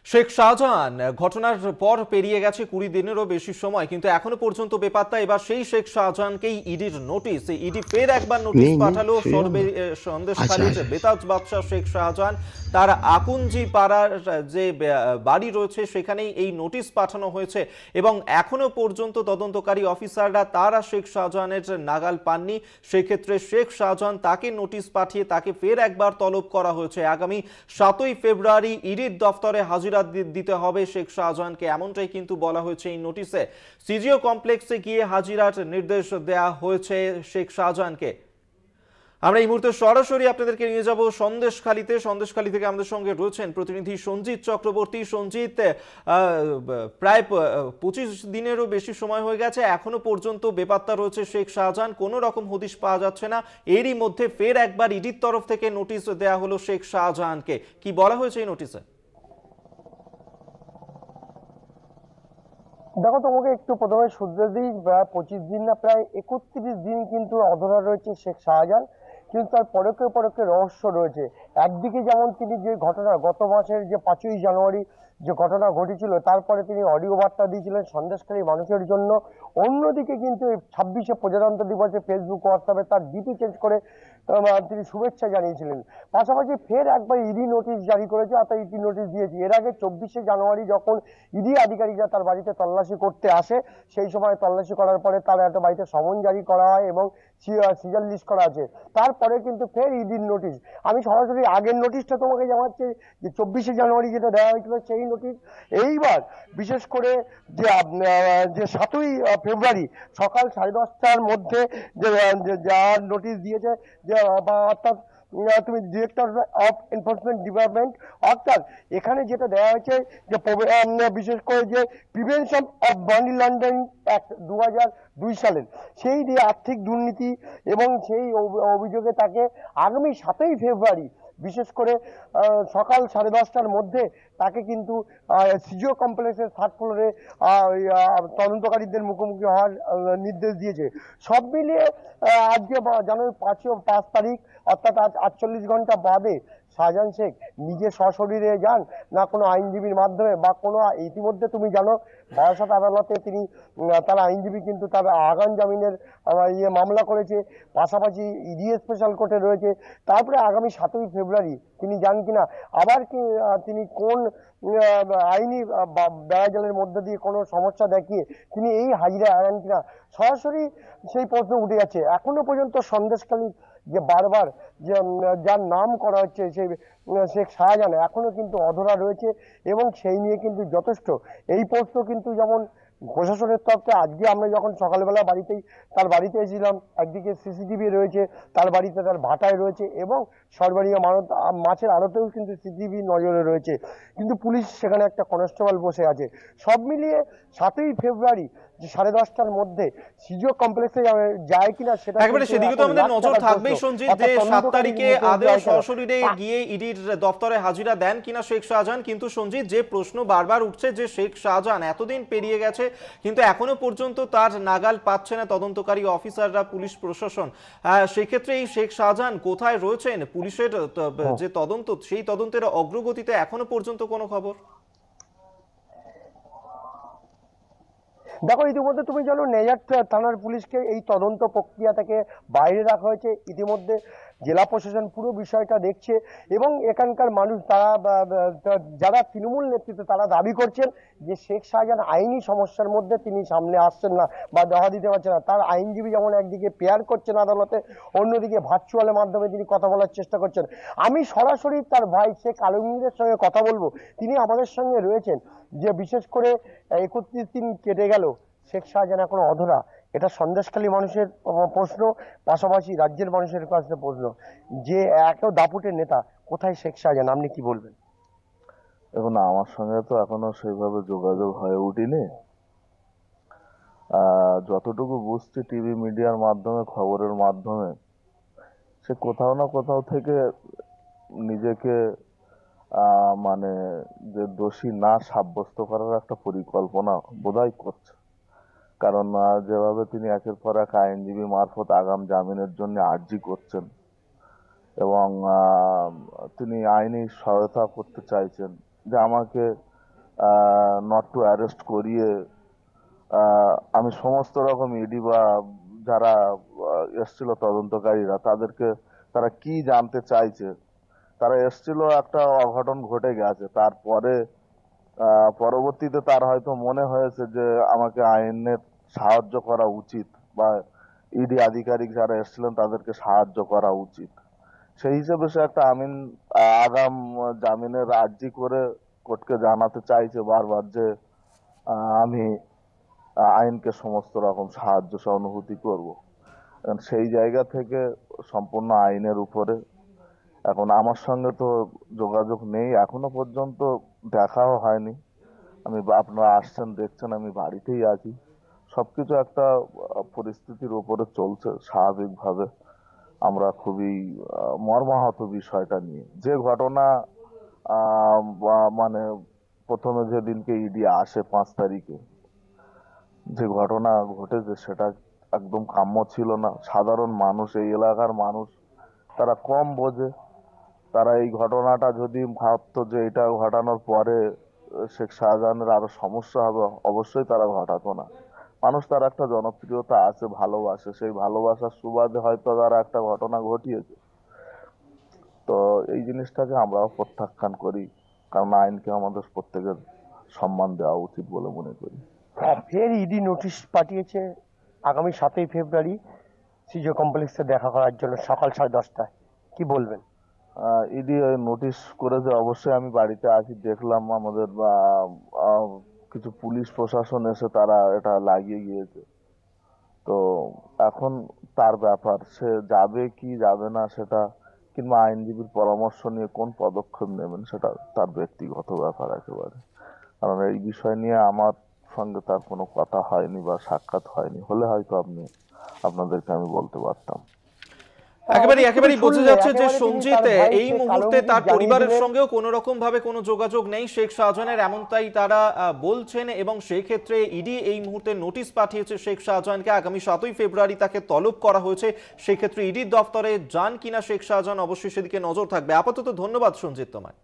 শেখ শাহজাহান ঘটনার পর পেরিয়ে গেছে 20 দিনেরও বেশি সময়, কিন্তু এখনো পর্যন্ত বেপাত্তা। এবার সেই শেখ শাহজাহানকেই ইডির নোটিশ। ইডি ফের একবার নোটিশ नहीं नहीं পাঠালো सही बात है। अच्छा সন্দেশখালীর अच्छा বেতাজ বাদশাহ শেখ শাহজাহান তার আকুঞ্জি পাড়ার যে বাড়ি রয়েছে সেখানেই এই নোটিশ পাঠানো হয়েছে এবং এখনো পর্যন্ত তদন্তকারী অফিসাররা তারা শেখ শাহজাহানের নাগাল পাননি। সেক্ষেত্রে শেখ শাহজাহান তাকে নোটিশ পাঠিয়ে তাকে ফের একবার তলব করা হয়েছে। আগামী 7ই ফেব্রুয়ারি ইডির দফতরে হাজিরা দিতে হবে শেখ শাহজাহানকে, এমনটাই কিন্তু বলা হয়েছে এই নোটিশে। সিজিও কমপ্লেক্সে গিয়ে হাজিরার নির্দেশ দেয়া হয়েছে শেখ শাহজাহানকে। আমরা এই মুহূর্তে সরাসরি আপনাদেরকে নিয়ে যাব সন্দেশখালী থেকে আমাদের সঙ্গে রয়েছেন প্রতিনিধি সঞ্জিত চক্রবর্তী। সঞ্জিত, প্রায় 25 দিনেরও বেশি সময় হয়ে গেছে, এখনো পর্যন্ত বেপাত্তা রয়েছে শেখ শাহজাহান, কোনো রকম হদিশ পাওয়া যাচ্ছে না। এরই মধ্যে ফের একবার ইডির তরফ থেকে নোটিশ দেয়া হলো শেখ শাহজাহানকে। কি বলা হয়েছে এই নোটিশে? দেখো, তোমাকে একটু প্রথমে শুধরে দিই। 25 দিন না, প্রায় 31 দিন কিন্তু অধরা রয়েছে শেখ শাহজাহান। কিন্তু তার পরকে পরকে রহস্য রয়েছে। একদিকে যেমন তিনি যে ঘটনা গত মাসের যে 5ই জানুয়ারি যে ঘটনা ঘটেছিল, তারপরে তিনি অডিও বার্তা দিয়েছিলেন সন্দেশকারী মানুষের জন্য। অন্যদিকে কিন্তু 26শে প্রজাতন্ত্র দিবসে ফেসবুক হোয়াটসঅ্যাপে তার ডিপি চেঞ্জ করে তিনি শুভেচ্ছা জানিয়েছিলেন। পাশাপাশি ফের একবার ইডি নোটিশ জারি করেছে, অর্থাৎ ইডি নোটিশ দিয়েছে। এর আগে 24শে জানুয়ারি যখন ইডি আধিকারিকরা তার বাড়িতে তল্লাশি করতে আসে, সেই সময় তল্লাশি করার পরে তার একটা বাড়িতে সমন জারি করা হয় এবং সিজার লিস্ট করা আছে। তারপরে কিন্তু ফের ইডির নোটিশ। আমি সরাসরি আগের নোটিশটা তোমাকে জানাচ্ছি, যে 24শে জানুয়ারি যেটা দেওয়া হয়েছিল সেই নোটিশ। এইবার বিশেষ করে যে 7ই ফেব্রুয়ারি সকাল 10:30টার মধ্যে যে যা নোটিশ দিয়েছে, যে অর্থাৎ তুমি ডিরেক্টর অফ এনফোর্সমেন্ট ডিপার্টমেন্ট, অর্থাৎ এখানে যেটা দেওয়া হয়েছে যে বিশেষ করে যে prevention of money laundering act 2002 সালের সেই দিয়ে আর্থিক দুর্নীতি, এবং সেই অভিযোগে তাকে আগামী 7ই ফেব্রুয়ারি বিশেষ করে সকাল 10:30টার মধ্যে তাকে কিন্তু সিজিও কমপ্লেক্সের 3rd ফ্লোরে তদন্তকারীদের মুখোমুখি হওয়ার নির্দেশ দিয়েছে। সব মিলিয়ে আজকে জানুয়ারি 5 তারিখ, অর্থাৎ আজ 48 ঘন্টা বাদে শাহজাহান শেখ নিজে সশরীরে যান, না কোনো আইনজীবীর মাধ্যমে বা কোনো, ইতিমধ্যে তুমি জানো বারাসত আদালতে তিনি তার আইনজীবী কিন্তু তার আগাম জামিনের মামলা করেছে, পাশাপাশি ইডি স্পেশাল কোর্টে রয়েছে। তারপরে আগামী 7ই ফেব্রুয়ারি তিনি যান কিনা, আবার কি তিনি কোন আইনি বেড়াজালের মধ্যে দিয়ে কোনো সমস্যা দেখিয়ে তিনি এই হাজিরা আনেন কিনা, সরাসরি সেই প্রশ্ন উঠে যাচ্ছে। এখনো পর্যন্ত সন্দেশখালী যে বারবার যে যার নাম করা হচ্ছে সেই শেখ শাহজাহান এখনো কিন্তু অধরা রয়েছে, এবং সেই নিয়ে কিন্তু যথেষ্ট এই প্রশ্ন কিন্তু যেমন প্রশাসনের তরফে। আজকে আমরা যখন সকালবেলা তার বাড়িতে এসেছিলাম, একদিকে সিসিটিভি রয়েছে তার বাড়িতে, তার ভাটায় রয়েছে, এবং সরবরিয়া মাছের আড়তেও কিন্তু সিসিটিভি নজরে রয়েছে, কিন্তু পুলিশ সেখানে একটা কনস্টেবল বসে আছে। সব মিলিয়ে 7ই ফেব্রুয়ারি যে 10:30টার মধ্যে সিজিও কমপ্লেক্সে যায় কিনা সেটা একেবারে সেদিকে তো আমাদের নজর থাকবেই সঞ্জিত, যে 7 তারিখে আদেও সশরীরে গিয়ে ইডির দপ্তরে হাজিরা দেন কিনা শেখ শাহজাহান। কিন্তু সঞ্জিত, যে প্রশ্ন বারবার উঠছে যে শেখ শাহজাহান এতদিন পেরিয়ে গেছে কিন্তু এখনো পর্যন্ত তার নাগাল পাচ্ছে না তদন্তকারী অফিসাররা, পুলিশ প্রশাসন। সেক্ষেত্রে এই শেখ শাহজাহান কোথায় রয়েছেন? পুলিশের যে তদন্ত, সেই তদন্তের অগ্রগতিতে এখনো পর্যন্ত কোনো খবর? দেখো, ইতিমধ্যে তুমি জানো নেজার থানার পুলিশকে এই তদন্ত প্রক্রিয়া থেকে বাইরে রাখা হয়েছে। ইতিমধ্যে জেলা প্রশাসন পুরো বিষয়টা দেখছে, এবং এখানকার মানুষ তারা যারা তৃণমূল নেতৃত্ব তারা দাবি করছেন যে শেখ শাহজাহান আইনি সমস্যার মধ্যে তিনি সামনে আসছেন না বা দেখা দিতে পারছেন না। তার আইনজীবী যেমন একদিকে পেয়ার করছেন আদালতে, অন্যদিকে ভার্চুয়ালের মাধ্যমে তিনি কথা বলার চেষ্টা করছেন। আমি সরাসরি তার ভাই শেখ আলমগীরের সঙ্গে কথা বলবো, তিনি আমাদের সঙ্গে রয়েছেন। যে বিশেষ করে 31 দিন কেটে গেল, শেখ শাহজাহান এখনো অধরা, এটা সন্দেশখালী মানুষের প্রশ্ন, পাশাপাশি রাজ্যের মানুষের কাছে প্রশ্ন, যে এত দাপুটের নেতা কোথায় শেখ শাহজাহান, আপনি কি বলবেন? এখন আমার সঙ্গে তো এখনো সেইভাবে যোগাযোগ হয়ে উঠেনি। যতটুকু বুঝছি টিভি মিডিয়ার মাধ্যমে, খবরের মাধ্যমে, সে কোথাও না কোথাও থেকে নিজেকে মানে যে দোষী না সাব্যস্ত করার একটা পরিকল্পনা বোধহয় করছে। কারণ যেভাবে তিনি একের পর এক আইনজীবী মারফত আগাম জামিনের জন্য আর্জি করছেন, এবং তিনি আইনি সহায়তা করতে চাইছেন যে আমাকে নট টু অ্যারেস্ট করিয়ে আমি সমস্ত রকম ইডি বা যারা এসছিল তদন্তকারীরা তাদেরকে তারা কি জানতে চাইছে, তারা এসছিল একটা অঘটন ঘটে গেছে, তারপরে পরবর্তীতে তার হয়তো মনে হয়েছে যে আমাকে আইনের সাহায্য করা উচিত বা ইডি আধিকারিক যারা এসেছিলেন তাদেরকে সাহায্য করা উচিত। সেই হিসেবে সে একটা আগাম জামিনের আর্জি করে কোর্টকে জানাতে চাইছে বারবার যে আমি আইনকে সমস্ত রকম সাহায্য সহানুভূতি করব। সেই জায়গা থেকে সম্পূর্ণ আইনের উপরে। এখন আমার সঙ্গে তো যোগাযোগ নেই, এখনো পর্যন্ত দেখাও হয়নি। আপনারা আসছেন দেখছেন আমি বাড়িতেই আছি। সবকিছু একটা পরিস্থিতির উপরে চলছে স্বাভাবিকভাবে। আমরা খুবই মর্মাহত বিষয়টা নিয়ে। যে ঘটনা মানে প্রথমে যেদিনকে ইডি আসে 5 তারিখে যে ঘটনা ঘটেছে সেটা একদম কাম্য ছিল না। সাধারণ মানুষ, এই এলাকার মানুষ, তারা কম বোঝে। তারা এই ঘটনাটা যদি ভাবতো যে এটা ঘটানোর পরে শেখ শাহজাহানের আরো সমস্যা হবে, অবশ্যই তারা ঘটাতো না। মানুষ তার একটা জনপ্রিয়তা আছে, ভালোবাসে, সেই ভালোবাসার সুবাদে হয়তো তারা একটা ঘটনা ঘটিয়েছে। তো এই জিনিসটাকে আমরাও প্রত্যাখ্যান করি, কারণ আইনকে আমাদের প্রত্যেকের সম্মান দেওয়া উচিত বলে মনে করি। ফের ইডি নোটিশ পাঠিয়েছে আগামী 7ই ফেব্রুয়ারি সিজো কমপ্লেক্সে দেখা করার জন্য সকাল 10:30টায়। কি বলবেন? ইডি নোটিশ করেছে, অবশ্যই আমি বাড়িতে আছি, দেখলাম আমাদের কিছু পুলিশ প্রশাসন এসে তারা এটা লাগিয়ে গিয়েছে। তো এখন তার ব্যাপার, সে যাবে কি যাবে না সেটা, কিংবা আইনজীবীর পরামর্শ নিয়ে কোন পদক্ষেপ নেবেন সেটা তার ব্যক্তিগত ব্যাপার একেবারে। কারণ এই বিষয় নিয়ে আমার সঙ্গে তার কোনো কথা হয়নি বা সাক্ষাৎ হয়নি, হলে হয়তো আপনাদেরকে আমি বলতে পারতাম। একেবারেই বোঝা যাচ্ছে যে সঞ্জিত এই মুহূর্তে তার পরিবারের সঙ্গেও কোনো রকম ভাবে কোনো যোগাযোগ নেই শেখ শাহজাহানের, এমনটাই তারা বলছেন। এবং সেই ক্ষেত্রে ইডি এই মুহূর্তে নোটিশ পাঠিয়েছে শেখ শাহজাহানকে। আগামী 7ই ফেব্রুয়ারি তাকে তলব করা হয়েছে। সেই ক্ষেত্রে ইডির দপ্তরে যান কিনা শেখ শাহজাহান, অবশ্যই সেদিকে নজর থাকবে। আপাতত ধন্যবাদ সঞ্জিত তোমায়।